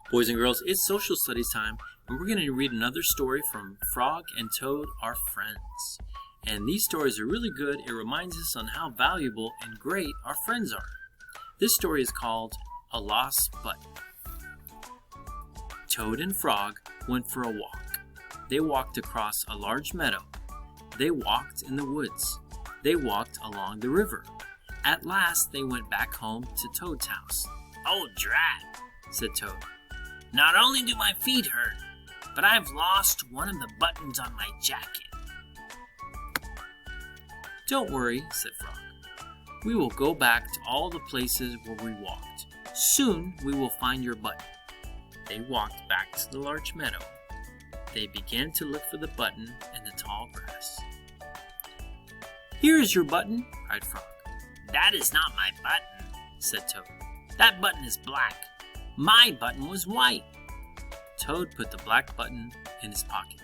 Boys and girls, it's social studies time, and we're going to read another story from Frog and Toad Are Friends. And these stories are really good. It reminds us on how valuable and great our friends are. This story is called A Lost Button. Toad and Frog went for a walk. They walked across a large meadow. They walked in the woods. They walked along the river. At last, they went back home to Toad's house. "Oh, drat," said Toad. "Not only do my feet hurt, but I've lost one of the buttons on my jacket." "Don't worry," said Frog. "We will go back to all the places where we walked. Soon we will find your button." They walked back to the large meadow. They began to look for the button in the tall grass. "Here is your button," cried Frog. "That is not my button," said Toad. "That button is black. My button was white." Toad put the black button in his pocket.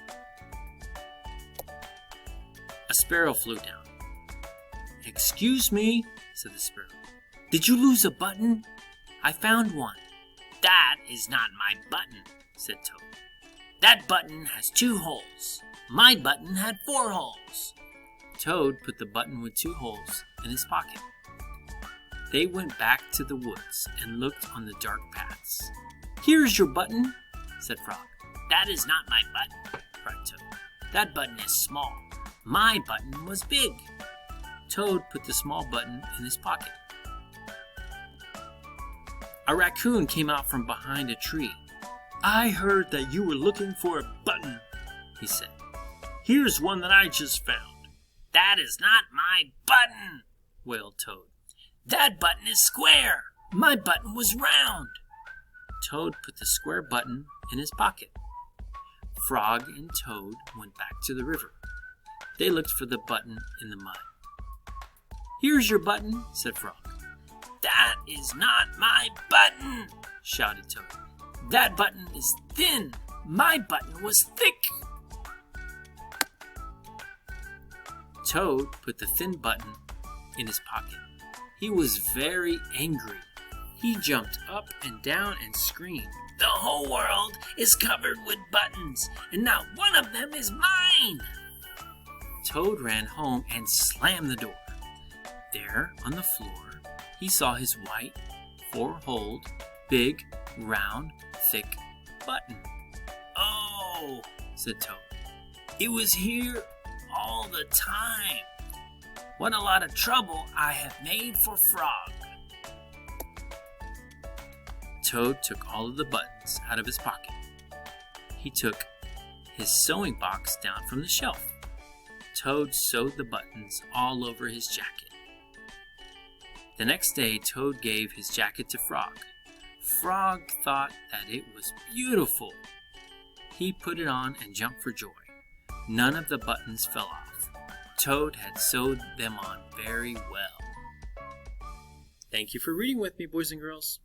A sparrow flew down. "Excuse me," said the sparrow. "Did you lose a button? I found one." "That is not my button," said Toad. "That button has 2 holes. My button had 4 holes." Toad put the button with 2 holes in his pocket. They went back to the woods and looked on the dark paths. "Here's your button," said Frog. "That is not my button," cried Toad. "That button is small. My button was big." Toad put the small button in his pocket. A raccoon came out from behind a tree. "I heard that you were looking for a button," he said. "Here's one that I just found." "That is not my button," wailed Toad. "That button is square. My button was round." Toad put the square button in his pocket. Frog and Toad went back to the river. They looked for the button in the mud. "Here's your button," said Frog. "That is not my button," shouted Toad. "That button is thin. My button was thick." Toad put the thin button in his pocket. He was very angry. He jumped up and down and screamed, "The whole world is covered with buttons, and not one of them is mine." Toad ran home and slammed the door. There, on the floor, he saw his white, 4-holed, big, round, thick button. "Oh," said Toad. "it was here all the time. What a lot of trouble I have made for Frog." Toad took all of the buttons out of his pocket. He took his sewing box down from the shelf. Toad sewed the buttons all over his jacket. The next day, Toad gave his jacket to Frog. Frog thought that it was beautiful. He put it on and jumped for joy. None of the buttons fell off. Toad had sewed them on very well. Thank you for reading with me, boys and girls.